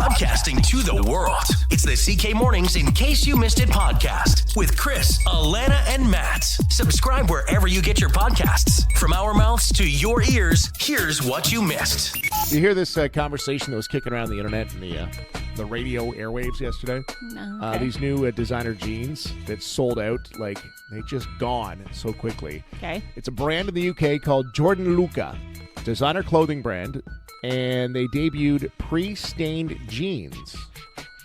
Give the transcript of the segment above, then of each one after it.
Podcasting to the world. It's the CK Mornings In Case You Missed It podcast with Chris, Allanah, and Matt. Subscribe wherever you get your podcasts. From our mouths to your ears, here's what you missed. You hear this conversation that was kicking around the internet and the radio airwaves yesterday? No. Okay. These new designer jeans that sold out, like, they just gone so quickly. Okay. It's a brand in the UK called Jordan Luca, designer clothing brand, and they debuted pre-stained jeans.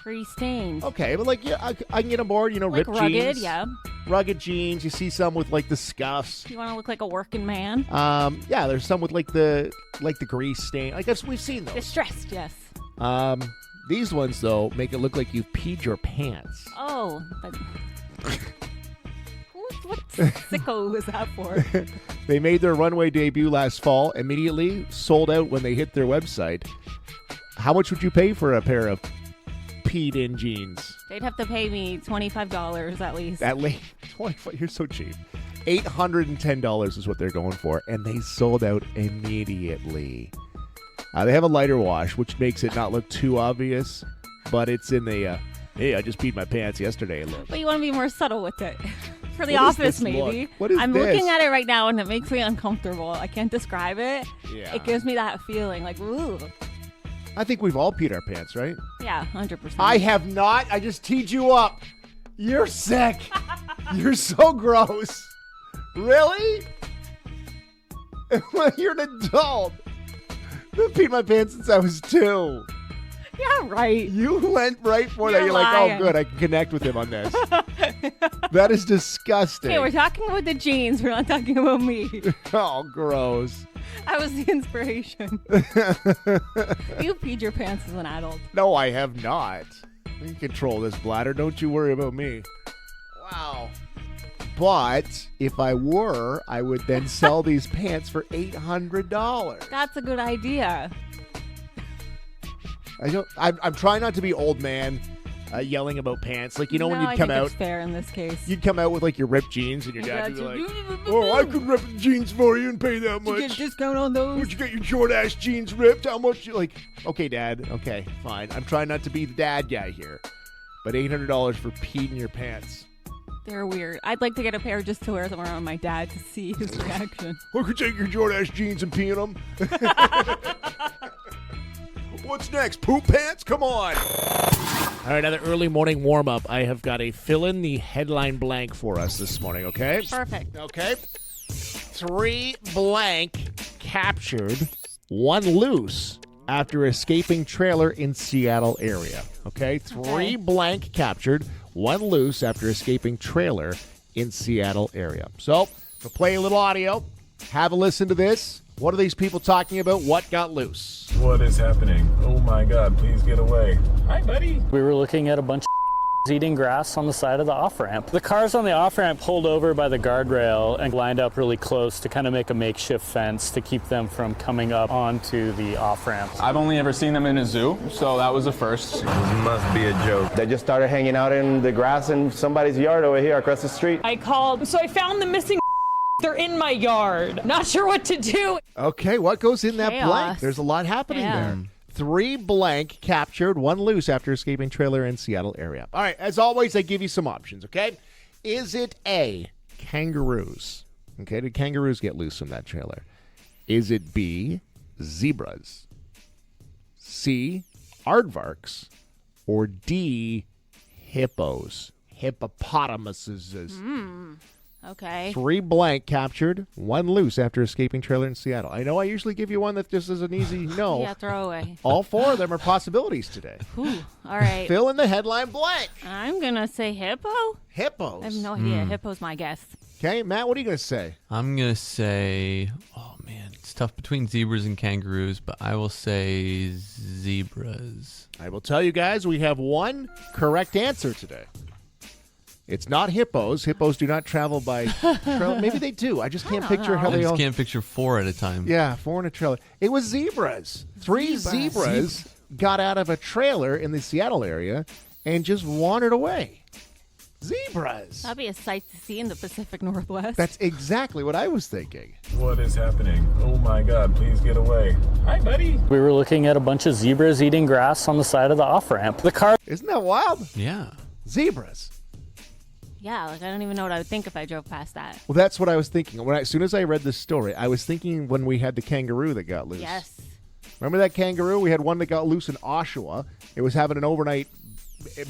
Pre-stained. Okay, but like, yeah, I can get on board, like ripped rugged, jeans. yeah. Rugged jeans. You see some with like the scuffs. You want to look like a working man? Yeah, there's some with like the grease stain. I guess we've seen those. Distressed, yes. These ones though make it look like you've peed your pants. Oh, but what sicko was that for? They made their runway debut last fall, immediately sold out when they hit their website. How much would you pay for a pair of peed-in jeans? They'd have to pay me $25 at least. At least 25. You're so cheap. $810 is what they're going for, and they sold out immediately. They have a lighter wash, which makes it not look too obvious, but it's in the hey, I just peed my pants yesterday look. But you want to be more subtle with it. For the What is office, this maybe. look? What is I'm this? looking at it right now, and it makes me uncomfortable. I can't describe it. Yeah. It gives me that feeling, like, ooh. I think we've all peed our pants, right? Yeah, 100%. I have not. I just teed you up. You're sick. You're so gross. Really? You're an adult. I've peed my pants since I was 2. Yeah, right. You went right for that. You're You're like, lying. oh, good. I can connect with him on this. That is disgusting. Okay, we're talking about the jeans. We're not talking about me. Oh, gross. I was the inspiration. You peed your pants as an adult. No, I have not. I can control this bladder. Don't you worry about me. Wow. But if I were, I would then sell these pants for $800. That's a good idea. I'm trying not to be old man yelling about pants. Like, when I you'd come think out. it's fair in this case. You'd come out with like your ripped jeans and your dad would be like, oh, I could rip jeans for you and pay that Did you get much. a discount on those? Would you get your short-ass jeans ripped? How much? Like, okay, Dad. Okay, fine. I'm trying not to be the dad guy here. But $800 for peeing your pants. They're weird. I'd like to get a pair just to wear them around my dad to see his reaction. I could take your short-ass jeans and pee in them. What's next? Poop pants? Come on. All right, another early morning warm-up. I have got a fill-in-the headline blank for us this morning, okay? Perfect. Okay. 3 blank captured, 1 loose after escaping trailer in Seattle area. Okay? 3 blank captured, 1 loose after escaping trailer in Seattle area. So, we'll play a little audio. Have a listen to this. What are these people talking about? What got loose? What is happening? Oh my God, please get away. Hi, buddy. We were looking at a bunch of eating grass on the side of the off-ramp. The cars on the off-ramp pulled over by the guardrail and lined up really close to kind of make a makeshift fence to keep them from coming up onto the off-ramp. I've only ever seen them in a zoo, so that was a first. Must be a joke. They just started hanging out in the grass in somebody's yard over here across the street. I called, so I found the missing. They're in my yard. Not sure what to do. Okay, what goes in that Chaos. blank? There's a lot happening there. 3 blank captured, 1 loose after escaping trailer in Seattle area. All right, as always, I give you some options, okay? Is it A, kangaroos? Okay, did kangaroos get loose from that trailer? Is it B, zebras? C, aardvarks? Or D, hippos? Hippopotamuses. Okay. 3 blank captured, 1 loose after escaping trailer in Seattle. I know I usually give you one that just is an easy no. Yeah, throw away. All 4 of them are possibilities today. Whew. All right. Fill in the headline blank. I'm going to say hippo. Hippos. I have no idea. Hippo's my guess. Okay, Matt, what are you going to say? I'm going to say, oh man, it's tough between zebras and kangaroos, but I will say zebras. I will tell you guys, we have 1 correct answer today. It's not hippos. Hippos do not travel by trailer. Maybe they do. I just can't picture how I they just all... can't picture 4 at a time. Yeah, 4 in a trailer. It was zebras. 3 zebras got out of a trailer in the Seattle area and just wandered away. Zebras. That'd be a sight to see in the Pacific Northwest. That's exactly what I was thinking. What is happening? Oh my God, please get away. Hi, buddy. We were looking at a bunch of zebras eating grass on the side of the off-ramp. The car Isn't that wild? Yeah. Zebras. Yeah, like I don't even know what I would think if I drove past that. Well, that's what I was thinking. As soon as I read this story, I was thinking when we had the kangaroo that got loose. Yes. Remember that kangaroo? We had one that got loose in Oshawa. It was having an overnight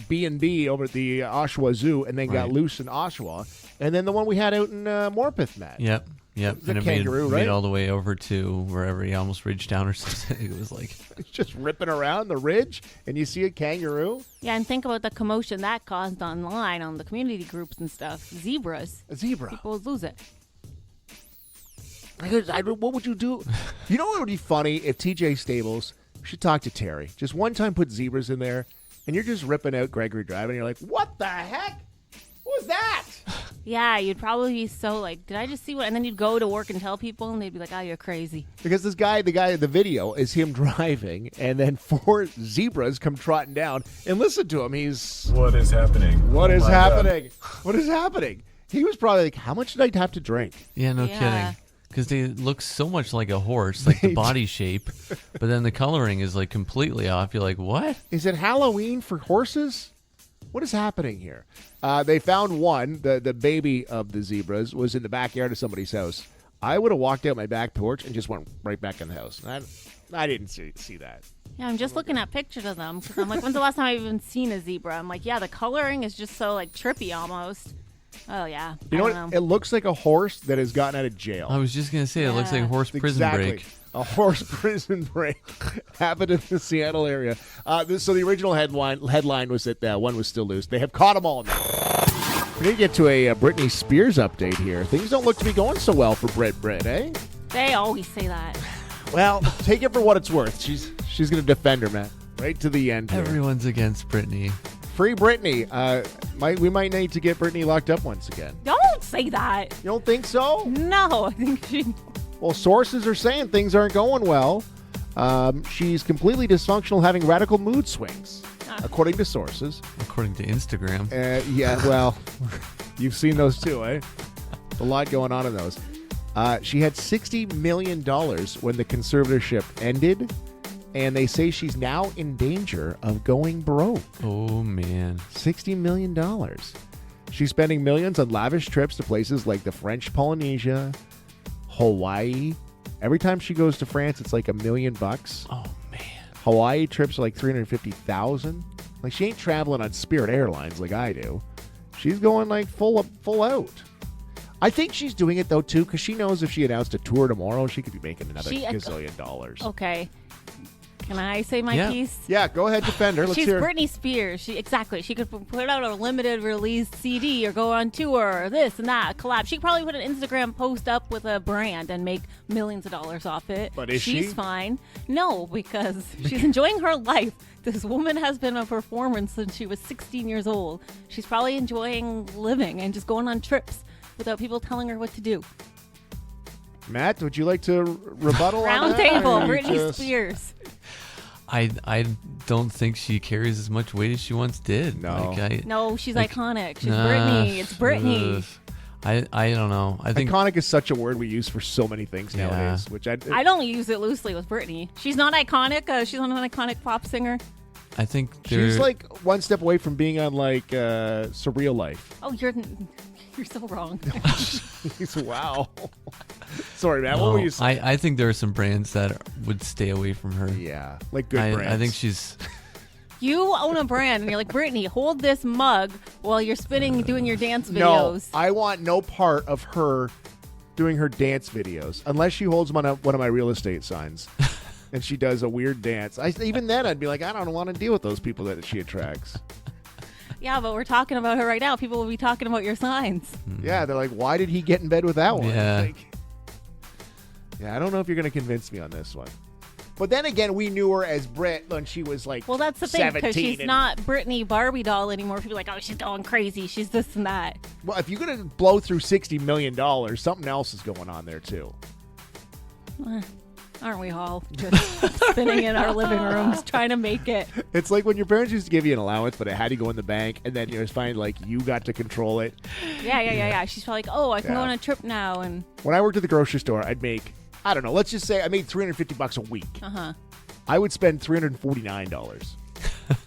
B&B over at the Oshawa Zoo and then got Right. loose in Oshawa. And then the one we had out in Morpeth, Matt. Yep. The And it kangaroo, made right? all the way over to wherever he almost reached down or something. It was like, It's just ripping around the ridge, and you see a kangaroo. Yeah, and think about the commotion that caused online on the community groups and stuff. Zebras. A zebra. People would lose it. What would you do? You know what would be funny if TJ Stables should talk to Terry. Just one time put zebras in there, and you're just ripping out Gregory Drive, and you're like, what the heck? What was that? Yeah, you'd probably be so like, did I just see what? And then you'd go to work and tell people, and they'd be like, oh, you're crazy. Because the guy in the video is him driving, and then 4 zebras come trotting down, and listen to him. He's, What is happening? what Oh is my God. happening? What is happening? He was probably like, how much did I have to drink? yeah, no Yeah. kidding. Because they look so much like a horse, like the body shape, but then the coloring is like completely off. You're like, what? Is it Halloween for horses? What is happening here? They found one, the baby of the zebras, was in the backyard of somebody's house. I would have walked out my back porch and just went right back in the house. I didn't see that. Yeah, I'm just looking at pictures of them because I'm like, when's the last time I've even seen a zebra? I'm like, yeah, the coloring is just so like trippy almost. Oh yeah, You know I what? don't know. It looks like a horse that has gotten out of jail. I was just going to say, it looks like a horse prison Exactly. break. A horse prison break happened in the Seattle area. So the original headline was that one was still loose. They have caught them all now. We need to get to a Britney Spears update here. Things don't look to be going so well for Brit, eh? They always say that. Well, take it for what it's worth. She's going to defend her, man, right to the end here. Everyone's against Britney. Free Britney. We might need to get Britney locked up once again. Don't say that. You don't think so? No, I think she. Well, sources are saying things aren't going well. She's completely dysfunctional, having radical mood swings, according to sources. According to Instagram. Yeah, well, you've seen those too, eh? A lot going on in those. She had $60 million when the conservatorship ended, and they say she's now in danger of going broke. Oh, man. $60 million. She's spending millions on lavish trips to places like the French Polynesia, Hawaii. Every time she goes to France, it's like $1 million. Oh, man. Hawaii trips are like $350,000. Like, she ain't traveling on Spirit Airlines like I do. She's going like full out. I think she's doing it though too because she knows if she announced a tour tomorrow, she could be making another gazillion dollars. Okay. Can I say my piece? Yeah, go ahead, defend her. Let's She's hear. Britney Spears. She could put out a limited release CD or go on tour or this and that, a collab. She could probably put an Instagram post up with a brand and make millions of dollars off it. But is she's she? fine. No, because she's enjoying her life. This woman has been a performer since she was 16 years old. She's probably enjoying living and just going on trips without people telling her what to do. Matt, would you like to rebuttal on Round that? table, Or you Britney just- Spears. I don't think she carries as much weight as she once did. No. No, she's Like, iconic. She's nah, Britney. It's Britney. I don't know. I think Iconic is such a word we use for so many things Yeah. nowadays. Which I don't use it loosely with Britney. She's not iconic. She's not an iconic pop singer. she's like one step away from being on like Surreal Life. Oh, you're so wrong. Wow. Sorry, Matt. What were you saying? I think there are some brands that would stay away from her. Yeah, like good brands. I think she's. You own a brand, and you're like, Britney, hold this mug while you're doing your dance No, videos. I want no part of her doing her dance videos unless she holds one of my real estate signs and she does a weird dance. Even then, I'd be like, I don't want to deal with those people that she attracts. Yeah, but we're talking about her right now. People will be talking about your signs. Yeah, they're like, why did he get in bed with that one? Yeah. Like, I don't know if you're going to convince me on this one. But then again, we knew her as Brit when she was like Well, that's the thing, because 17 she's and- not Britney Barbie doll anymore. People are like, oh, she's going crazy. She's this and that. Well, if you're going to blow through $60 million, something else is going on there too. Aren't we all just spinning in our living rooms trying to make it? It's like when your parents used to give you an allowance, but it had to go in the bank, and then you just find like you got to control it. Yeah. She's probably like, oh, I can go on a trip now. And when I worked at the grocery store, I'd make, I don't know, let's just say I made $350 a week. I would spend $349.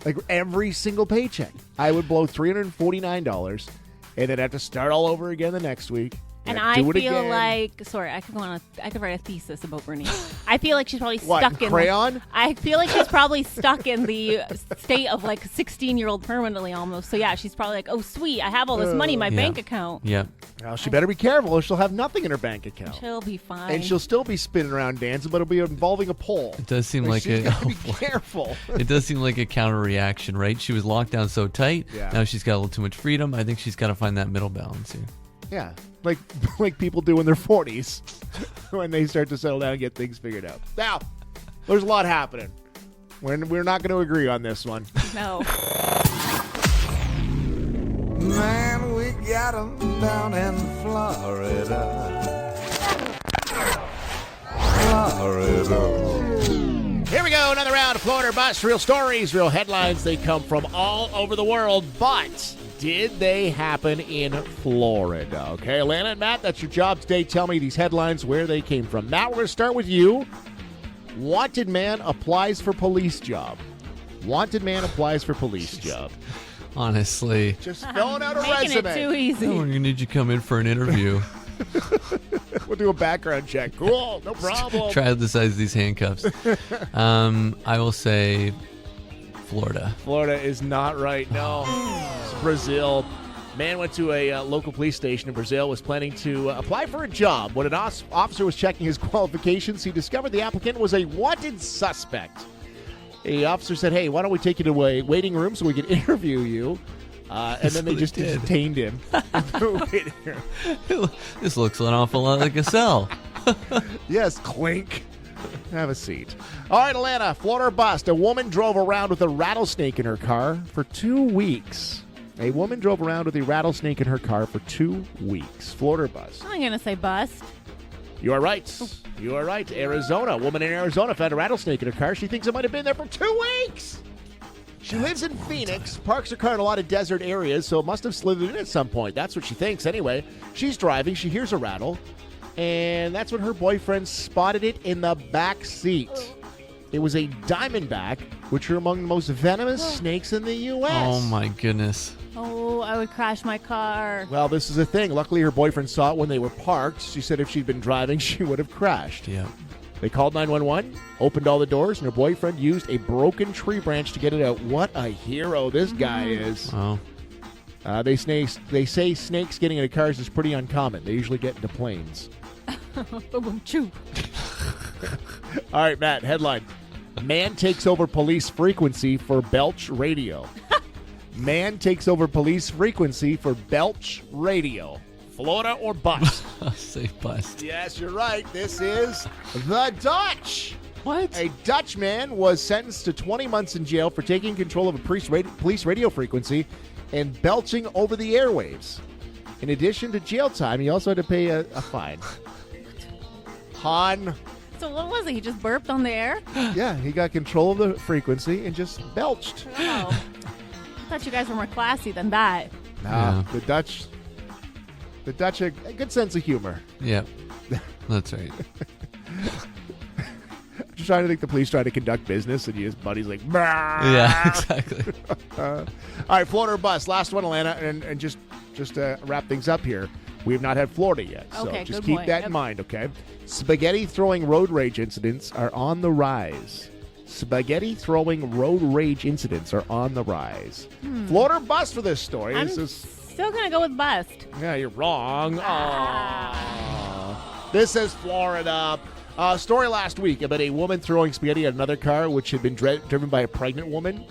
Like every single paycheck, I would blow $349, and then have to start all over again the next week. And I feel like, sorry, I could write a thesis about Bernice. I feel like she's probably stuck in crayon. I feel like she's probably stuck in the state of like a 16-year-old permanently almost. So yeah, she's probably like, oh sweet, I have all this money in my bank account. Yeah. Well, she better be careful, or she'll have nothing in her bank account. She'll be fine, and she'll still be spinning around dancing, but it'll be involving a pole. It does seem like she's gotta be careful. It does seem like a counter reaction, right? She was locked down so tight. Yeah. Now she's got a little too much freedom. I think she's got to find that middle balance here. Yeah, like people do in their 40s when they start to settle down and get things figured out. Now, there's a lot happening. We're not going to agree on this one. No. Man, we got 'em down in Florida. Here we go, another round of Florida Bus. Real stories, real headlines. They come from all over the world, but did they happen in Florida? Okay, Allanah and Matt, that's your job today. Tell me these headlines, where they came from. Matt, we're going to start with you. Wanted man applies for police job. Wanted man applies for police job. Honestly. Just filling out a Making resume. it too easy. We're going to need you to come in for an interview. We'll do a background check. Cool, no problem. Try the size of these handcuffs. I will say Florida. Florida is not right, no. It's Brazil. Man went to a local police station in Brazil, was planning to apply for a job. When an officer was checking his qualifications, he discovered the applicant was a wanted suspect. The officer said, hey, why don't we take you to a waiting room so we can interview you? And then they just detained him. This looks an awful lot like a cell. Yes, clink. Have a seat. All right, Allanah, Florida bust. A woman drove around with a rattlesnake in her car for 2 weeks. A woman drove around with a rattlesnake in her car for 2 weeks. Florida bust. I'm going to say bust. You are right. You are right. Arizona. A woman in Arizona found a rattlesnake in her car. She thinks it might have been there for 2 weeks. She lives in Phoenix, parks her car in a lot of desert areas, so it must have slithered in at some point. That's what she thinks anyway. She's driving. She hears a rattle, and that's when her boyfriend spotted it in the back seat. It was a diamondback, which are among the most venomous snakes in the U.S. Oh, my goodness. Oh, I would crash my car. Well, this is the thing. Luckily, her boyfriend saw it when they were parked. She said if she'd been driving, she would have crashed. Yeah. They called 911, opened all the doors, and her boyfriend used a broken tree branch to get it out. What a hero this guy is. Wow. They say snakes getting into cars is pretty uncommon. They usually get into planes. Boom, chew. All right, Matt, headline. Man takes over police frequency for belch radio. Man takes over police frequency for belch radio. Florida or bust? I'll say bust. Yes, you're right. This is the Dutch. What? A Dutch man was sentenced to 20 months in jail for taking control of a police radio frequency and belching over the airwaves. In addition to jail time, he also had to pay a fine. Han. So what was it? He just burped on the air? Yeah, he got control of the frequency and just belched. Oh. I thought you guys were more classy than that. Nah, the Dutch a good sense of humor. Yeah, that's right. I'm just trying to think the police trying to conduct business, and his buddy's like, bah! Yeah, exactly. All right, Florida or bust. Last one, Allanah, and just to wrap things up here, we have not had Florida yet, so Okay, just good keep point. that in mind, okay? Spaghetti throwing road rage incidents are on the rise. Spaghetti throwing road rage incidents are on the rise. Florida or bust for this story. I'm This is still going to go with bust. Yeah, you're wrong. Aw. This is Florida. Story last week about a woman throwing spaghetti at another car, which had been driven by a pregnant woman.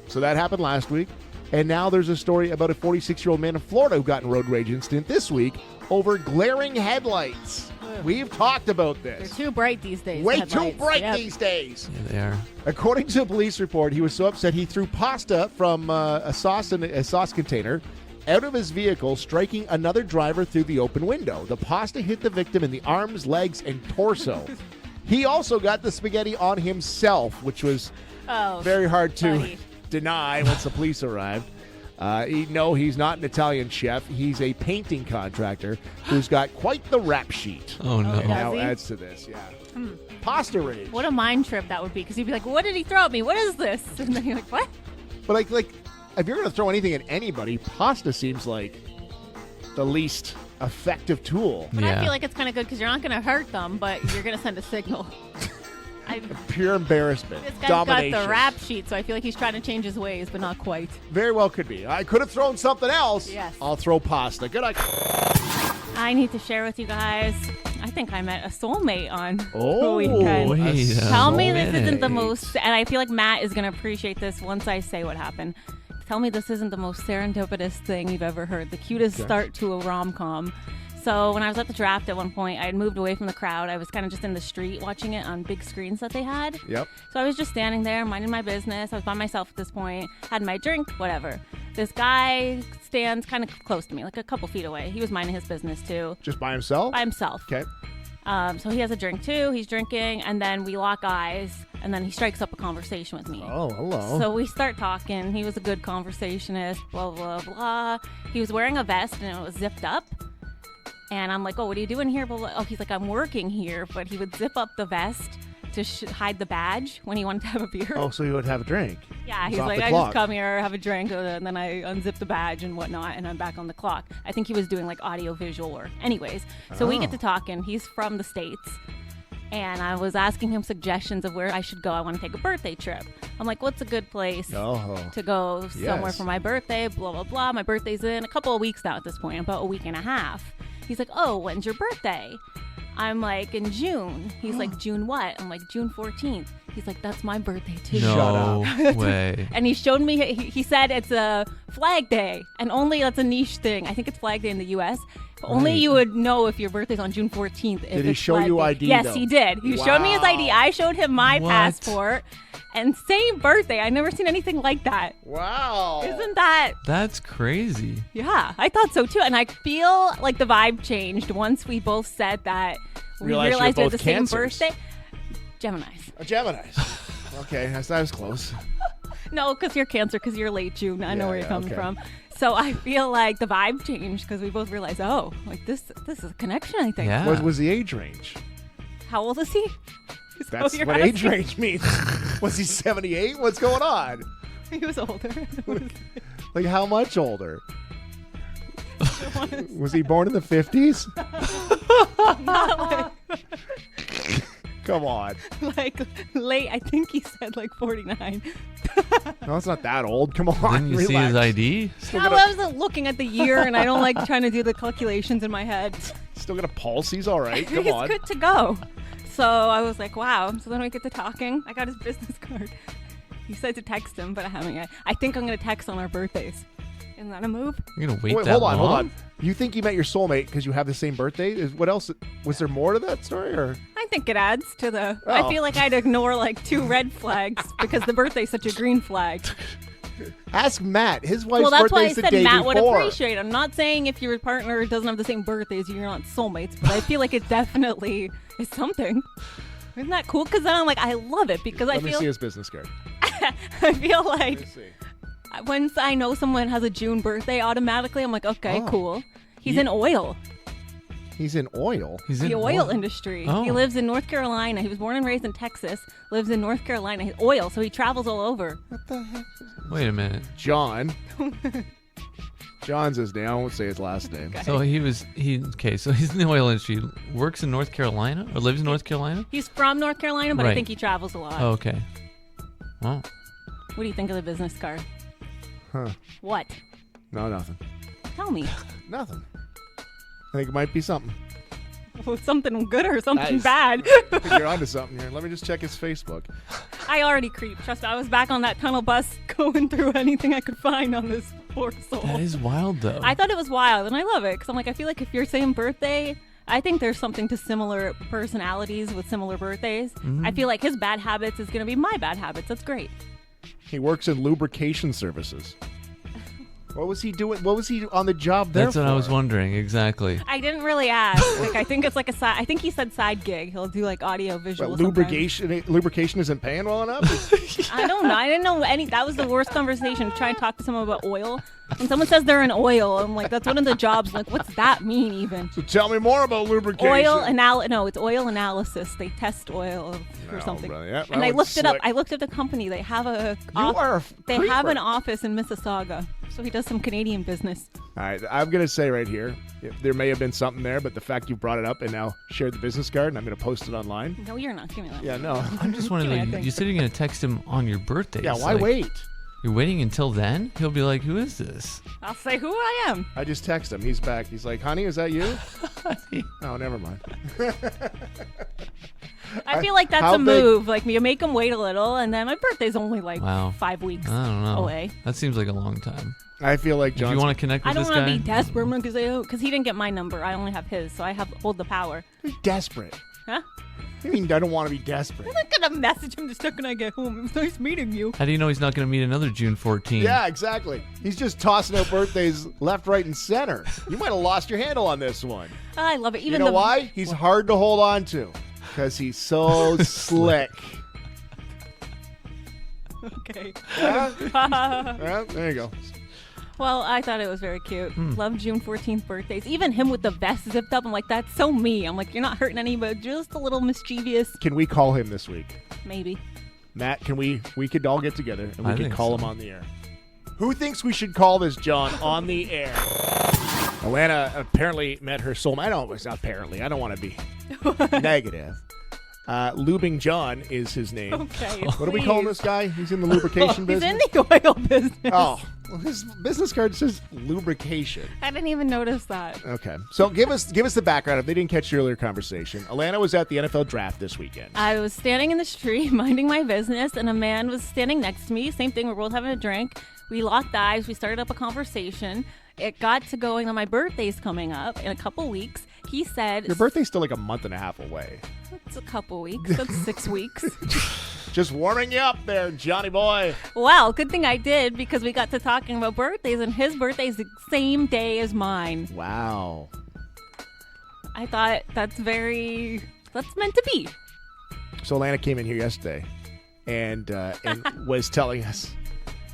So that happened last week. And now there's a story about a 46-year-old man in Florida who got in a road rage incident this week over glaring headlights. We've talked about this. They're too bright these days. Way the too headlights. bright Yep. these days. Yeah, they are. According to a police report, he was so upset he threw pasta from a sauce container out of his vehicle, striking another driver through the open window. The pasta hit the victim in the arms, legs, and torso. He also got the spaghetti on himself, which was very hard to deny once the police arrived. He's not an Italian chef. He's a painting contractor who's got quite the rap sheet. Oh, no. Now adds to this, yeah. Pasta rage. What a mind trip that would be, because you'd be like, what did he throw at me? What is this? And then you're like, what? But like, if you're going to throw anything at anybody, pasta seems like the least effective tool. But I feel like it's kind of good because you're not going to hurt them, but you're going to send a signal. Pure embarrassment. This guy's Domination. got the rap sheet, so I feel like he's trying to change his ways, but not quite. Very well could be. I could have thrown something else. Yes. I'll throw pasta. Good idea. I need to share with you guys. I think I met a soulmate on the Oh, weekend. wait a Tell me this minute. isn't the most, and I feel like Matt is going to appreciate this once I say what happened. Tell me this isn't the most serendipitous thing you've ever heard. The cutest start to a rom-com. So when I was at the draft at one point, I had moved away from the crowd. I was kind of just in the street watching it on big screens that they had. Yep. So I was just standing there, minding my business. I was by myself at this point, had my drink, whatever. This guy stands kind of close to me, like a couple feet away. He was minding his business too. Just by himself? By himself. Okay. So he has a drink too. He's drinking, and then we lock eyes, and then he strikes up a conversation with me. Oh, hello. So we start talking. He was a good conversationist, blah, blah, blah. He was wearing a vest, and it was zipped up. And I'm like, oh, what are you doing here? Blah, blah. Oh, he's like, I'm working here. But he would zip up the vest to hide the badge when he wanted to have a beer. Oh, so you would have a drink. Yeah, It's he's off like, the I clock. just come here, have a drink, and then I unzip the badge and whatnot, and I'm back on the clock. I think he was doing like audio visual work. Anyways, so we get to talking. He's from the States. And I was asking him suggestions of where I should go. I want to take a birthday trip. I'm like, what's a good place to go somewhere Yes. for my birthday? Blah, blah, blah. My birthday's in a couple of weeks now at this point, about a week and a half. He's like, oh, when's your birthday? I'm like, in June. He's like, June what? I'm like, June 14th. He's like, that's my birthday too. No way. And he showed me, he said it's a Flag Day, and only that's a niche thing. I think it's Flag Day in the U.S. Only you would know if your birthday's on June 14th. If Did he it's show Flag you Day. ID, Yes, though? he did. He showed me his ID. I showed him my What? passport, and same birthday. I've never seen anything like that. Wow. Isn't that? That's crazy. Yeah, I thought so too. And I feel like the vibe changed once we both said that. We Realized you were realized we had the both same Cancers. birthday. Geminis. A Geminis. Okay, I was close. No, because you're Cancer, because you're late June. I know where you're coming okay. from. So I feel like the vibe changed because we both realized, oh, like this is a connection, I think. Yeah. What was the age range? How old is he? Is that That's you're what age asking? range means. Was he 78? What's going on? He was older. Like, how much older? Was he born in the 50s? Come on. like late, I think he said like 49. No, it's not that old. Come on. Didn't you see relax. his ID? I wasn't looking at the year, and I don't like trying to do the calculations in my head. Still got a pulse. He's all right. Come He's on. good to go. So I was like, wow. So then we get to talking. I got his business card. He said to text him, but I haven't yet. I think I'm going to text on our birthdays. Isn't that a move? You're gonna wait Wait, that hold on, long? hold on. You think you met your soulmate because you have the same birthday? What else? Was there more to that story? Or I think it adds to the. Oh. I feel like I'd ignore like 2 red flags because the birthday's such a green flag. ask Matt. His wife's Well, that's why I birthday's the said day Matt would before. appreciate. I'm not saying if your partner doesn't have the same birthday as you, you're not soulmates, but I feel like it definitely is something. Isn't that cool? Because then I'm like, I love it because Let I me feel see his business card. I feel like Let me see. once I know someone has a June birthday, automatically I'm like, okay, Oh. cool. He's You- in oil. He's in oil. He's The in oil industry. Oh. He lives in North Carolina. He was born and raised in Texas, lives in North Carolina. He's oil, so he travels all over. Wait a minute. John. John's his name. I won't say his last name. Okay. So so he's in the oil industry, works in North Carolina or lives in North Carolina? He's from North Carolina, but I Right. think he travels a lot. Oh, okay. Wow. What do you think of the business card? Huh. What? No, nothing. Tell me. Nothing. I think it might be something. Something good or something Nice. bad. I think you're onto something here. Let me just check his Facebook. I already creeped. Trust me, I was back on that tunnel bus going through anything I could find on this poor soul. That is wild, though. I thought it was wild, and I love it because I'm like, I feel like if you're same birthday, I think there's something to similar personalities with similar birthdays. I feel like his bad habits is going to be my bad habits. That's great. He works in lubrication services. What was he doing? What was he on the job there That's what I was wondering, exactly. I didn't really ask. I think it's like a side. I think he said side gig. He'll do like audio visual. What, lubrication isn't paying well enough? I don't know. I didn't know any. That was the worst conversation. Try and talk to someone about oil. When someone says they're in oil, I'm like, that's one of the jobs. Like, what's that mean even? So tell me more about lubrication. No, it's oil analysis. They test oil or something. Really. Yeah, and I looked it up. I looked at the company. They have they have an office in Mississauga. So he does some Canadian business. All right, I'm going to say right here, there may have been something there, but the fact you brought it up and now shared the business card, and I'm going to post it online. No, you're not. Give me that. Yeah, no. I'm just wondering, you said you're going to text him on your birthday. Yeah, why wait? You're waiting until then? He'll be like, who is this? I'll say who I am. I just text him. He's back. He's like, honey, is that you? Oh, never mind. I feel like that's a move. Like, you make him wait a little, and then my birthday's only like 5 weeks I don't know. away. That seems like a long time. I feel like John. Do you want to connect with this guy? I don't want to be desperate because he didn't get my number. I only have his, so I hold the power. You're desperate. Huh? I mean, I don't want to be desperate. I'm not going to message him the second I get home. It was nice meeting you. How do you know he's not going to meet another June 14? Yeah, exactly. He's just tossing out birthdays left, right, and center. You might have lost your handle on this one. I love it. Even you know why? He's hard to hold on to because he's so slick. Okay. Yeah, there you go. Well, I thought it was very cute. Love June 14th birthdays. Even him with the vest zipped up. I'm like, that's so me. I'm like, you're not hurting anybody, just a little mischievous. Can we call him this week? Maybe. Matt, can we could all get together and we could call him on the air. Who thinks we should call this John on the air? Allanah apparently met her soulmate. Apparently. I don't want to be negative. Lubing John is his name. Okay. What are we calling this guy? He's in the lubrication business? He's in the oil business. Oh, well, his business card says lubrication. I didn't even notice that. Okay. So give us the background if they didn't catch the earlier conversation. Allanah was at the NFL draft this weekend. I was standing in the street minding my business, and a man was standing next to me. Same thing. We're both having a drink. We locked eyes. We started up a conversation. It got to going on my birthday's coming up in a couple weeks. He said... Your birthday's still like a month and a half away. It's a couple weeks. That's 6 weeks. Just warming you up there, Johnny boy. Well, good thing I did because we got to talking about birthdays, and his birthday's the same day as mine. Wow. I thought that's meant to be. So Allanah came in here yesterday and was telling us,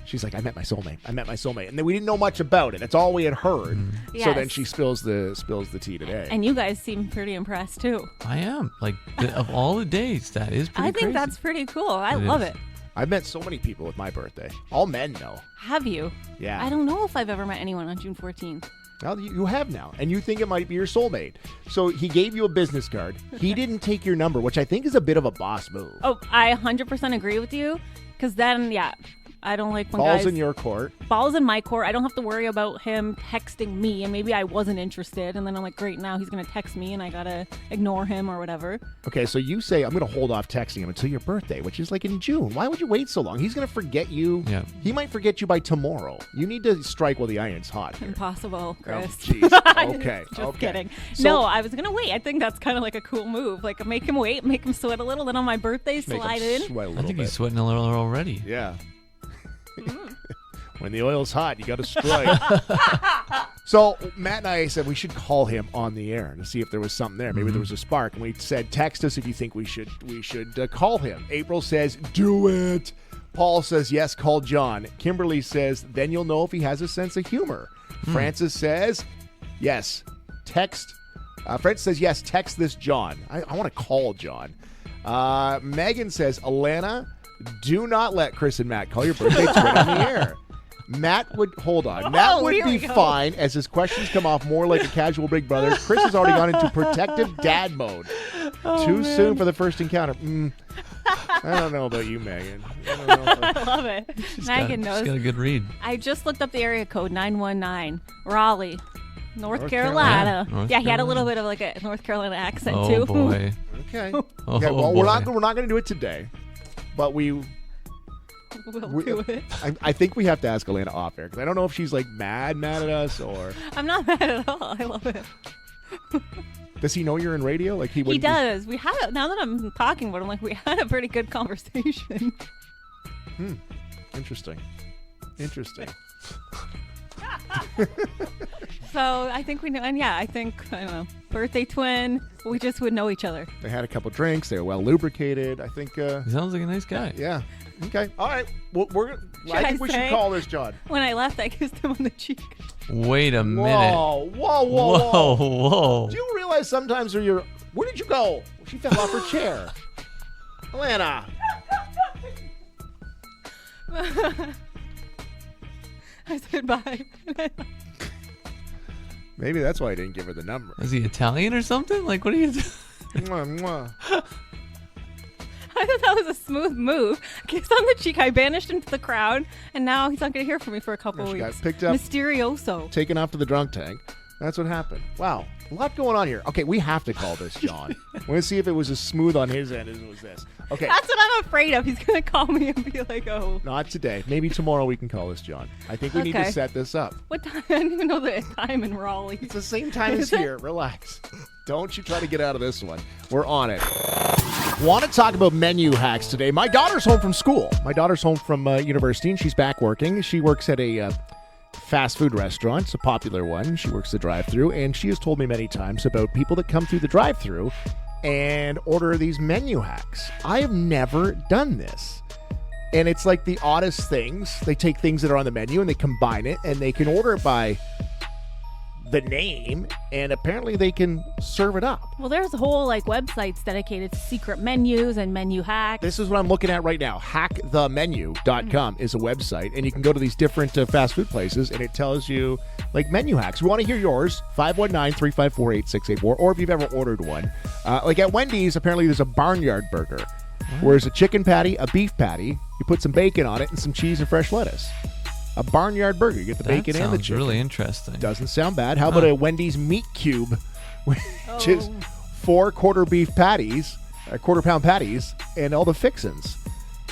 she's like, I met my soulmate. And then we didn't know much about it. That's all we had heard. Yes. So then she spills the tea today. And you guys seem pretty impressed, too. I am. Like, of all the days, that is pretty I think crazy. that's pretty cool. I love it. I've met so many people with my birthday. All men, though. Have you? Yeah. I don't know if I've ever met anyone on June 14th. Well, you have now, and you think it might be your soulmate. So he gave you a business card. He didn't take your number, which I think is a bit of a boss move. Oh, I 100% agree with you. Because then, yeah, I don't like when Ball's in your court. Ball's in my court. I don't have to worry about him texting me, and maybe I wasn't interested, and then I'm like, great, now he's going to text me, and I got to ignore him or whatever. Okay, so you say, I'm going to hold off texting him until your birthday, which is like in June. Why would you wait so long? He's going to forget you. Yeah. He might forget you by tomorrow. You need to strike while the iron's hot here. Impossible, Chris. Oh, jeez. Okay. Just kidding. So, no, I was going to wait. I think that's kind of like a cool move. Like, make him wait, make him sweat a little, then on my birthday, slide in. Sweat a little I think bit. he's sweating a little already. Yeah. When the oil's hot, you got to strike. So Matt and I said we should call him on the air to see if there was something there. Maybe there was a spark. And we said, text us if you think we should call him. April says, do it. Paul says, yes, call John. Kimberly says, then you'll know if he has a sense of humor. Francis says, yes, text. Francis says, yes, text this John. I want to call John. Megan says, Allanah, do not let Chris and Matt call your birthday right on the air. Matt would Matt would be fine as his questions come off more like a casual big brother. Chris has already gone into protective dad mode. Too soon for the first encounter. I don't know about you, Megan. I love it. Megan knows. She's got a good read. I just looked up the area code 919, Raleigh, North Carolina. Yeah, he had a little bit of like a North Carolina accent Oh too. boy. Okay. Oh, Yeah, well, boy. we're not going to do it today, but We'll do it. I think we have to ask Allanah off air because I don't know if she's like mad at us or. I'm not mad at all. I love it. Does he know you're in radio? Like He does. We had now that I'm talking about him, like we had a pretty good conversation. Interesting. So I think we know, and I don't know, birthday twin. We just would know each other. They had a couple drinks. They were well lubricated. I think. He sounds like a nice guy. Yeah. Okay. All right. Well, I think we should call this John. When I left, I kissed him on the cheek. Wait a minute. Whoa. Do you realize sometimes where did you go? She fell off her chair. Allanah. I said bye. Maybe that's why I didn't give her the number. Is he Italian or something? Like, what are you doing? Mwah, mwah. I thought that was a smooth move. Kiss on the cheek. I banished him to the crowd, and now he's not going to hear from me for a couple of She got weeks. picked up. Mysterioso. Taken off to the drunk tank. That's what happened. Wow. A lot going on here. Okay, we have to call this John. We're going to see if it was as smooth on his end as it was this. Okay. That's what I'm afraid of. He's going to call me and be like, oh. Not today. Maybe tomorrow we can call this John. I think we need to set this up. What time? I don't even know the time in Raleigh. It's the same time as here. Relax. Don't you try to get out of this one. We're on it. Want to talk about menu hacks today. My daughter's home from school. My daughter's home from university, and she's back working. She works at a fast food restaurant. It's a popular one. She works the drive-thru, and she has told me many times about people that come through the drive-thru and order these menu hacks. I have never done this. And it's like the oddest things. They take things that are on the menu and they combine it, and they can order it by the name, and apparently they can serve it up. Well, there's whole websites dedicated to secret menus and menu hacks. This is what I'm looking at right now. Hackthemenu.com is a website, and you can go to these different fast food places, and it tells you menu hacks. We want to hear yours. 519-354-8684, or if you've ever ordered one. At Wendy's, apparently there's a barnyard burger, where there's a chicken patty, a beef patty. You put some bacon on it and some cheese and fresh lettuce. A barnyard burger. You get the bacon and the chicken. Really interesting. Doesn't sound bad. How about a Wendy's meat cube, which is 4 quarter pound patties, and all the fixins.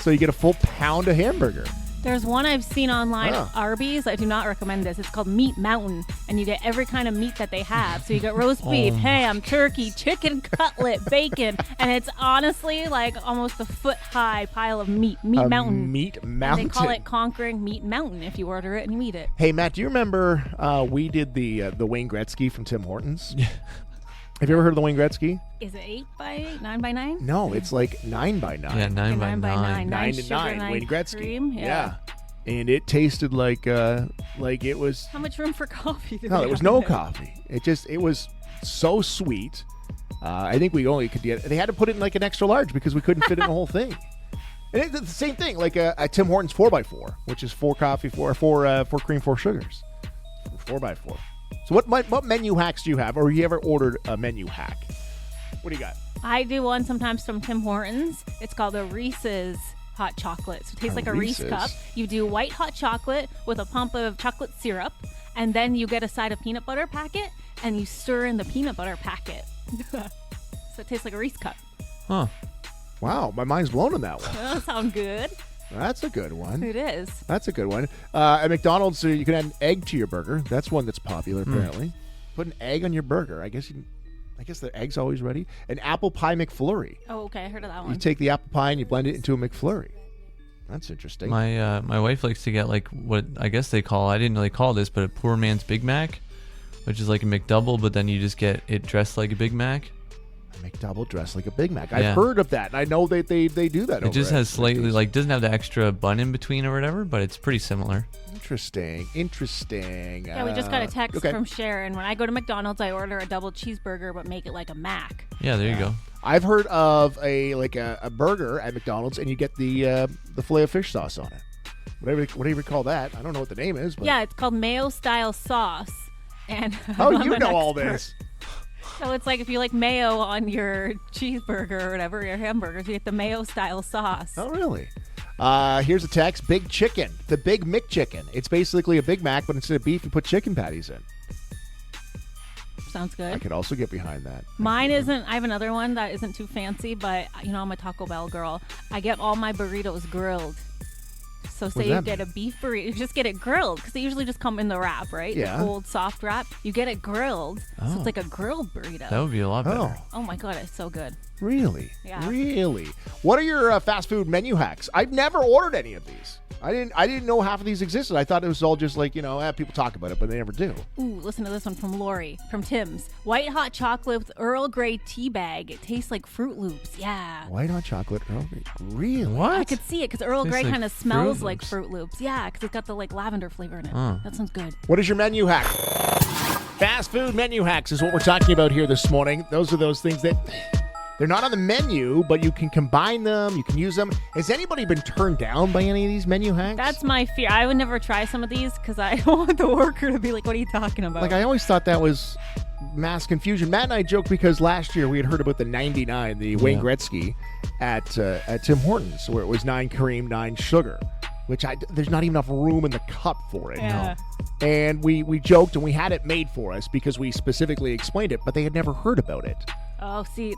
So you get a full pound of hamburger. There's one I've seen online at Arby's. I do not recommend this. It's called Meat Mountain, and you get every kind of meat that they have. So you get roast beef, ham, turkey, chicken cutlet, bacon, and it's honestly almost a foot-high pile of meat. Meat Mountain. Meat Mountain. And they call it Conquering Meat Mountain if you order it and you eat it. Hey, Matt, do you remember we did the Wayne Gretzky from Tim Hortons? Yeah. Have you ever heard of the Wayne Gretzky? Is it 8x8, 9x9? No, it's 9x9. Yeah, 9x9. 9 to 9. Wayne Gretzky. Cream? Yeah. And it tasted like it was. How much room for coffee? No, there was no coffee. It was so sweet. I think we only could get. They had to put it in an extra large because we couldn't fit it in the whole thing. And it's the same thing, like a Tim Hortons 4x4, which is 4 coffee, 4 cream, 4 sugars. 4x4. So what menu hacks do you have, or have you ever ordered a menu hack? What do you got? I do one sometimes from Tim Hortons. It's called a Reese's hot chocolate. So it tastes like a Reese cup. You do white hot chocolate with a pump of chocolate syrup, and then you get a side of peanut butter packet, and you stir in the peanut butter packet. So it tastes like a Reese cup. Huh. Wow, my mind's blown on that one. That sounds good. That's a good one. It is. That's a good one. At McDonald's, you can add an egg to your burger. That's one that's popular, apparently. Put an egg on your burger. I guess the egg's always ready. An apple pie McFlurry. Oh, okay. I heard of that one. You take the apple pie and you blend it into a McFlurry. That's interesting. My wife likes to get what I guess they call, I didn't really call this, but a poor man's Big Mac, which is like a McDouble, but then you just get it dressed like a Big Mac. McDouble dressed like a Big Mac. I've heard of that. I know that they do that. It just has slightly doesn't have the extra bun in between or whatever, but it's pretty similar. Interesting. Yeah, we just got a text from Sharon. When I go to McDonald's, I order a double cheeseburger, but make it like a Mac. Yeah, there you go. I've heard of a burger at McDonald's, and you get the filet of fish sauce on it. Whatever you call that. I don't know what the name is. But yeah, it's called mayo style sauce. And you know all this. So it's like if you like mayo on your cheeseburger or whatever, your hamburgers, you get the mayo style sauce. Oh, really? Here's a text. Big Chicken. The Big McChicken. It's basically a Big Mac, but instead of beef, you put chicken patties in. Sounds good. I could also get behind that. Mine isn't. I have another one that isn't too fancy, but I'm a Taco Bell girl. I get all my burritos grilled. So say you get a beef burrito, you just get it grilled because they usually just come in the wrap, right? Yeah. The cold, soft wrap. You get it grilled, so it's like a grilled burrito. That would be a lot better. Oh my God, it's so good. Really? Yeah. Really? What are your fast food menu hacks? I've never ordered any of these. I didn't know half of these existed. I thought it was all just like, people talk about it, but they never do. Ooh, listen to this one from Lori, from Tim's. White hot chocolate with Earl Grey tea bag. It tastes like Fruit Loops. Yeah. White hot chocolate, Earl Grey. Really? What? I could see it because Earl Tastes Grey like kind of smells Fruit like Loops. Fruit Loops. Yeah, because it's got the lavender flavor in it. That sounds good. What is your menu hack? Fast food menu hacks is what we're talking about here this morning. Those are those things that they're not on the menu, but you can combine them. You can use them. Has anybody been turned down by any of these menu hacks? That's my fear. I would never try some of these because I don't want the worker to be like, what are you talking about? Like, I always thought that was mass confusion. Matt and I joked because last year we had heard about the 99, the Wayne Gretzky at Tim Hortons, where it was 9 cream, 9 sugar, which there's not even enough room in the cup for it. Yeah. No. And we joked and we had it made for us because we specifically explained it, but they had never heard about it. Oh, see,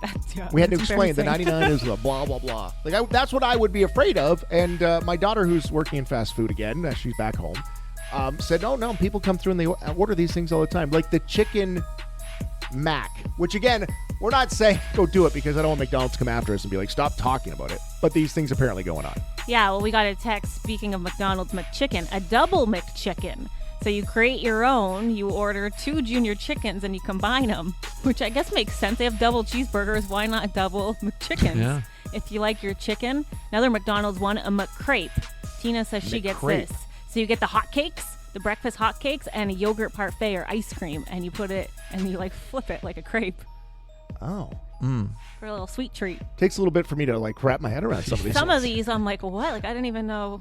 We had to that's explain the embarrassing. 99 is the blah, blah, blah. Like that's what I would be afraid of. And my daughter, who's working in fast food again, she's back home, said, no, people come through and they order these things all the time. Like the chicken mac, which again, we're not saying go do it because I don't want McDonald's to come after us and be like, stop talking about it. But these things apparently going on. Yeah, well, we got a text, speaking of McDonald's McChicken, a double McChicken. So you create your own, you order 2 junior chickens, and you combine them, which I guess makes sense. They have double cheeseburgers. Why not double McChickens? Yeah. If you like your chicken. Another McDonald's one, a McCrape. Tina says she gets McCrape. this. So you get the hotcakes, the breakfast hotcakes, and a yogurt parfait or ice cream, and you put it, and you flip it like a crepe Oh. for a little sweet treat. Takes a little bit for me to wrap my head around some of these Some things. of these, I'm like, what? I didn't even know.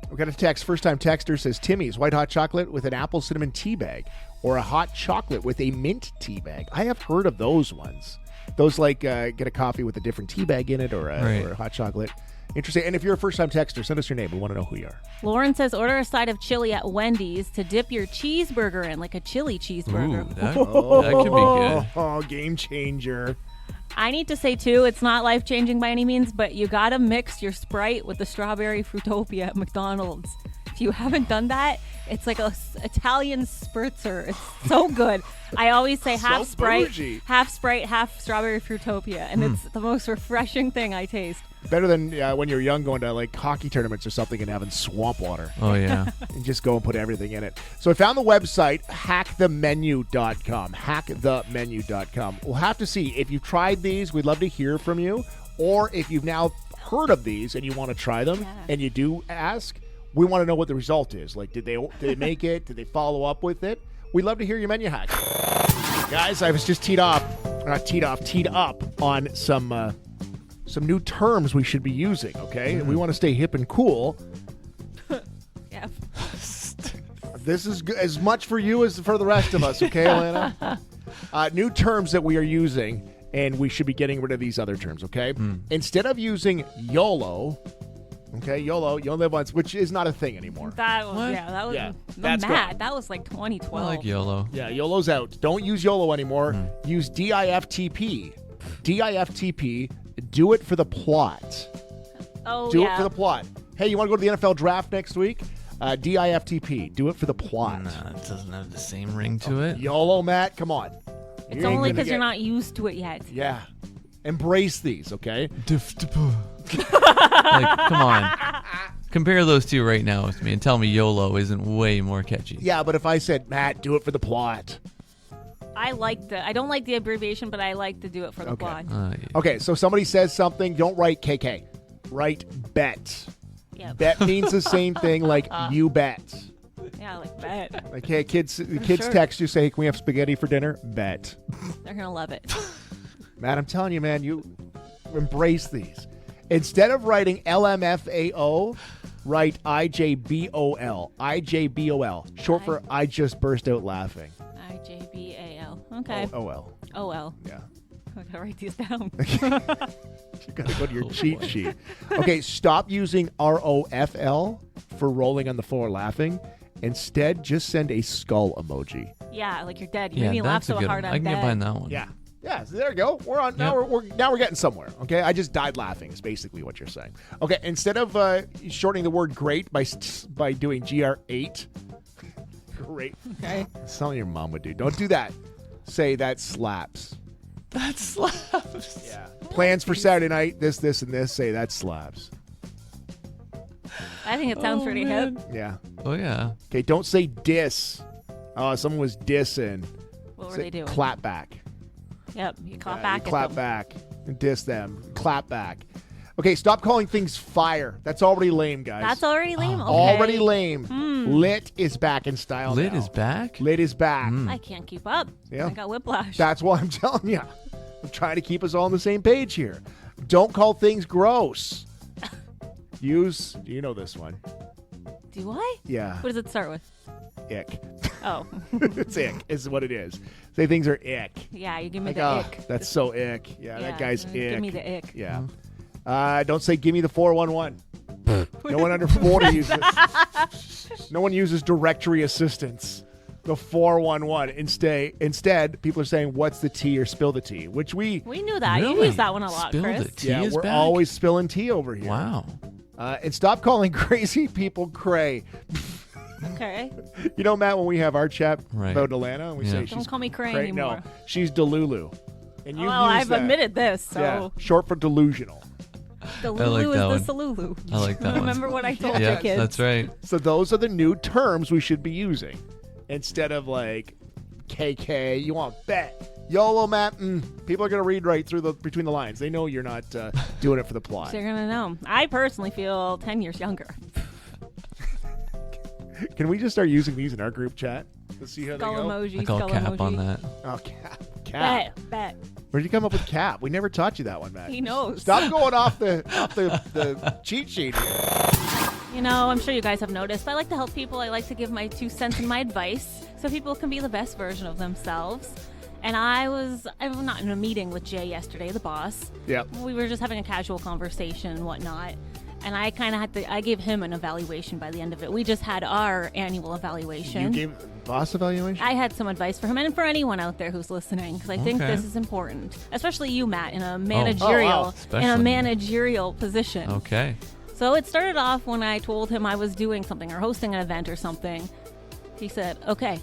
We got a text. First-time texter says Timmy's white hot chocolate with an apple cinnamon tea bag, or a hot chocolate with a mint tea bag. I have heard of those ones. Those get a coffee with a different tea bag in it, or a hot chocolate. Interesting. And if you're a first-time texter, send us your name. We want to know who you are. Lauren says order a side of chili at Wendy's to dip your cheeseburger in, like a chili cheeseburger. Ooh, that could be good. Oh, game changer. I need to say, too, it's not life-changing by any means, but you got to mix your Sprite with the strawberry Fruitopia at McDonald's. If you haven't done that, it's like a Italian spritzer. It's so good. I always say half Sprite, half strawberry Fruitopia, and it's the most refreshing thing I taste. Better than when you're young going to hockey tournaments or something and having swamp water. Oh, yeah. And just go and put everything in it. So I found the website, hackthemenu.com. Hackthemenu.com. We'll have to see. If you've tried these, we'd love to hear from you. Or if you've now heard of these and you want to try them and you do ask, we want to know what the result is. Like, did they make it? Did they follow up with it? We'd love to hear your menu hack. Guys, I was just teed up on some new terms we should be using, okay? We want to stay hip and cool. Yeah. This is as much for you as for the rest of us, okay, Allanah? New terms that we are using, and we should be getting rid of these other terms, okay? Instead of using YOLO, okay, YOLO, you only live once, which is not a thing anymore. That was, What? that was, Yeah, I'm that's mad. gone. That was like 2012. I like YOLO. Yeah, YOLO's out. Don't use YOLO anymore. Use DIFTP. DIFTP, do it for the plot. Oh, Do yeah. it for the plot. Hey, you want to go to the NFL draft next week? DIFTP, do it for the plot. Nah, it doesn't have the same ring to it. YOLO, Matt, come on. It's You ain't only gonna because you're get- not used to it yet. Yeah. Embrace these, okay? Like, come on. Compare those two right now with me and tell me YOLO isn't way more catchy. Yeah, but if I said, Matt, do it for the plot. I don't like the abbreviation, but I like to do it for the Okay. plot. Yeah. Okay, so somebody says something, don't write KK. Write bet. Yep. Bet means the same thing like you bet. Yeah, like bet. Like, hey, kids Sure. text you, say, hey, can we have spaghetti for dinner? Bet. They're going to love it. Matt, I'm telling you, man, you embrace these. Instead of writing LMFAO, write IJBOL. IJBOL. Short for I just burst out laughing. IJBAL. Okay. OL. OL. Yeah. I gotta write these down. You gotta go to your cheat sheet. Okay, stop using ROFL for rolling on the floor laughing. Instead, just send a skull emoji. Yeah, like you're dead. You Yeah, made me laugh that's a so good hard one. I'm I can dead. get behind that one. Yeah. Yeah, so there you go. We're on now. We're getting somewhere. Okay, I just died laughing. Is basically what you're saying. Okay, instead of shortening the word "great" by doing GR8, great. Okay. That's something your mom would do. Don't do that. Say that slaps. That slaps. Yeah. Plans for Saturday night. This, and this. Say that slaps. I think it sounds pretty hip. Yeah. Oh yeah. Okay, don't say diss. Oh, someone was dissing. What were Say they doing? Clap back. Yep, you clap Yeah, back you at clap them. back and diss them. Clap back. Okay, stop calling things fire. That's already lame, guys. That's already lame. Okay. Already lame. Lit is back in style Lit now. is back. Lit is back. I can't keep up. Yeah. I got whiplash. That's why I'm telling you. I'm trying to keep us all on the same page here. Don't call things gross. Use, you know this one. Do I? Yeah. What does it start with? Ick. Oh. It's ick is what it is. Say things are ick. Yeah, you give me Like, the oh, ick. that's so ick. Yeah, that guy's ick. Give me the ick. Yeah. Don't say give me the 411. No one under 40 uses. No one uses directory assistance. The 411. Instead, people are saying what's the tea or spill the tea, which we knew that. You Really? use that one a lot, Spill Chris. the tea yeah, is we're back? always spilling tea over here. Wow. And stop calling crazy people cray. Okay. You know, Matt, when we have our chat Right. about Allanah, and we Yeah. say Don't she's call me cray No, anymore. she's Delulu. And you Well, I've that. admitted this, so Yeah, short for delusional. the I like Lulu that is the one. Salulu. I like that one. Remember what I told Yeah, you, kids? that's right. So those are the new terms we should be using instead of like KK. You want bet. YOLO, Matt. People are going to read right through between the lines. They know you're not doing it for the plot. So you're gonna know. I personally feel 10 years younger. Can we just start using these in our group chat? Let's see how Skull they go. emoji. I call skull cap emoji. on that. Oh, cap. Bet. Where'd you come up with cap? We never taught you that one, Matt. He knows. Stop going off the cheat sheet here. You know, I'm sure you guys have noticed. I like to help people. I like to give my 2 cents and my advice so people can be the best version of themselves. And I'm not in a meeting with Jay yesterday, the boss. Yep. We were just having a casual conversation and whatnot. And I kind of I gave him an evaluation by the end of it. We just had our annual evaluation. You gave boss evaluation? I had some advice for him and for anyone out there who's listening because I think Okay. this is important, especially you, Matt, in a wow. managerial Especially. position. Okay. So it started off when I told him I was doing something or hosting an event or something. He said, "Okay,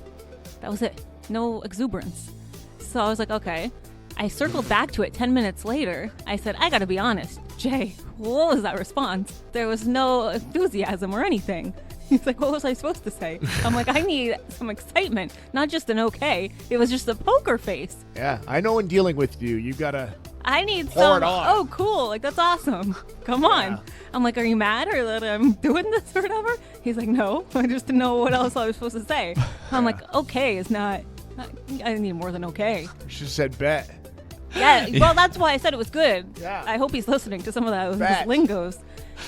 that was it. No exuberance." So I was like, "Okay." I circled back to it 10 minutes later. I said, "I got to be honest, Jay. What was that response? There was no enthusiasm or anything." He's like, "What was I supposed to say?" I'm like, "I need some excitement, not just an okay." It was just a poker face. Yeah, I know in dealing with you, you got to... I need Pour some. it on. Oh, cool! Like that's awesome. Come on. Yeah. I'm like, "Are you mad or that I'm doing this or whatever?" He's like, "No, I just didn't know what else I was supposed to say." I'm like, "Okay, is not. I need more than okay." You should have said bet. Yeah. Well, that's why I said it was good. Yeah. I hope he's listening to some of that Bet. his lingos.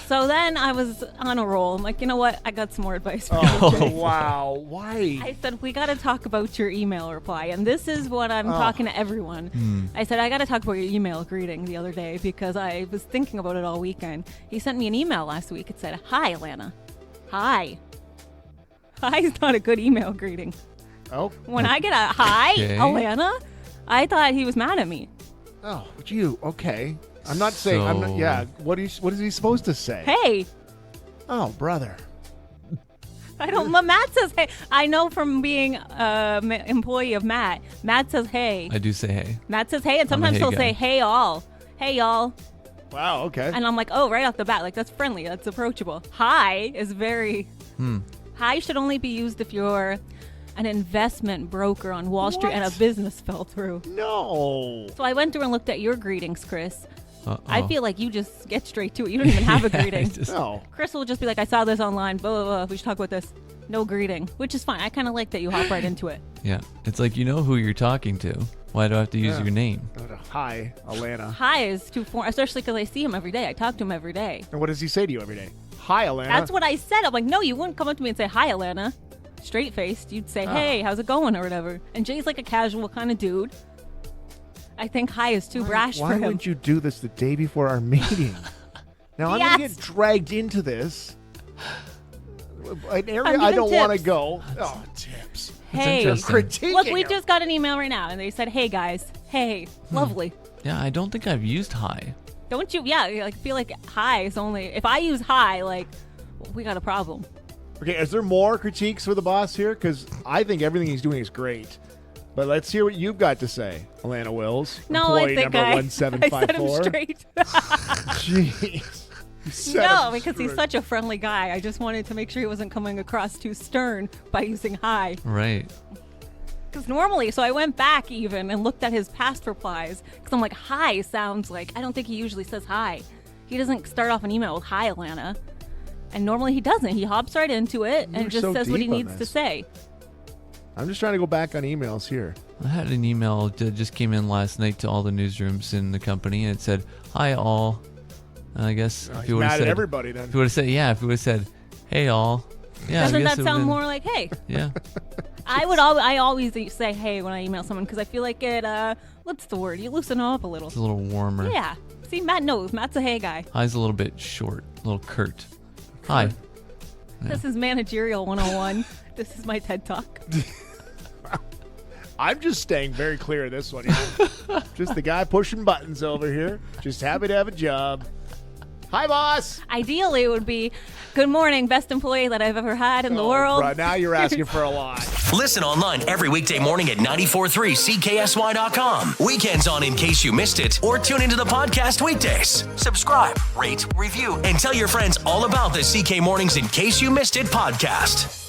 So then I was on a roll. I'm like, you know what? I got some more advice for Oh, you. Jay. wow. Why? I said, we got to talk about your email reply. And this is what I'm talking to everyone. I said, I got to talk about your email greeting the other day because I was thinking about it all weekend. He sent me an email last week. It said, "Hi, Allanah. Hi." Hi is not a good email greeting. Oh, When I get a hi, Okay. Allanah, I thought he was mad at me. oh, you. Okay. I'm not saying... I'm not, So- yeah, what is he supposed to say? Hey. Oh, brother. I don't. Matt says hey. I know from being an employee of Matt. Matt says hey. I do say hey. Matt says hey, and I'm a sometimes hey he'll guy. say hey all. Hey y'all. Wow, okay. And I'm like, oh, right off the bat, like that's friendly, that's approachable. Hi is very. Hi should only be used if you're an investment broker on Wall Street and a What? business fell through. No. So I went through and looked at your greetings, Chris. Uh-oh. I feel like you just get straight to it. You don't even have a greeting. No. Chris will just be like, I saw this online, blah, blah, blah. We should talk about this. No greeting, which is fine. I kind of like that you hop right into it. Yeah. It's like you know who you're talking to. Why do I have to use Yeah. your name? Hi, Allanah. Hi is too foreign, especially because I see him every day. I talk to him every day. And what does he say to you every day? Hi, Allanah. That's what I said. I'm like, no, you wouldn't come up to me and say, hi, Allanah. Straight faced. You'd say, hey, how's it going or whatever. And Jay's like a casual kind of dude. I think hi is too brash Why for him. would you do this the day before our meeting? Now, I'm going to get dragged into this. An area I'm I giving don't want to tips. go. Oh, tips. Hey, interesting. Critiquing look, we him. just got an email right now and they said, hey, guys. Hey, lovely. Yeah, I don't think I've used hi. Don't you? Yeah, like feel like hi is only if I use hi, like we got a problem. Okay, is there more critiques for the boss here? Because I think everything he's doing is great. But let's hear what you've got to say, Allanah Wills. No, I employee think number I said him 1754. straight. Jeez. No, because he's such a friendly guy. I just wanted to make sure he wasn't coming across too stern by using hi. Right. Because normally, so I went back even and looked at his past replies. Because I'm like, hi sounds like, I don't think he usually says hi. He doesn't start off an email with hi, Allanah. And normally he doesn't. He hops right into it and just says what he needs to say. I'm just trying to go back on emails here. I had an email that just came in last night to all the newsrooms in the company, and it said, "Hi all." And I guess if you would have mad said at everybody then. if you would have said, if you would have said, "Hey all," yeah, Doesn't I guess that it sound would've more like hey? been- Yeah. I always say hey when I email someone because I feel like it. What's the word? You loosen them up a little. It's a little warmer. Yeah. See, Matt knows. Matt's a hey guy. Hi's a little bit short, a little curt. Hi. This is managerial 101. This is my TED Talk. I'm just staying very clear of this one. Just the guy pushing buttons over here. Just happy to have a job. Hi, boss. Ideally, it would be, good morning, best employee that I've ever had in the world. Right, now you're asking for a lot. Listen online every weekday morning at 943CKSY.com. Weekends on in case you missed it, or tune into the podcast weekdays. Subscribe, rate, review, and tell your friends all about the CK Mornings in case you missed it podcast.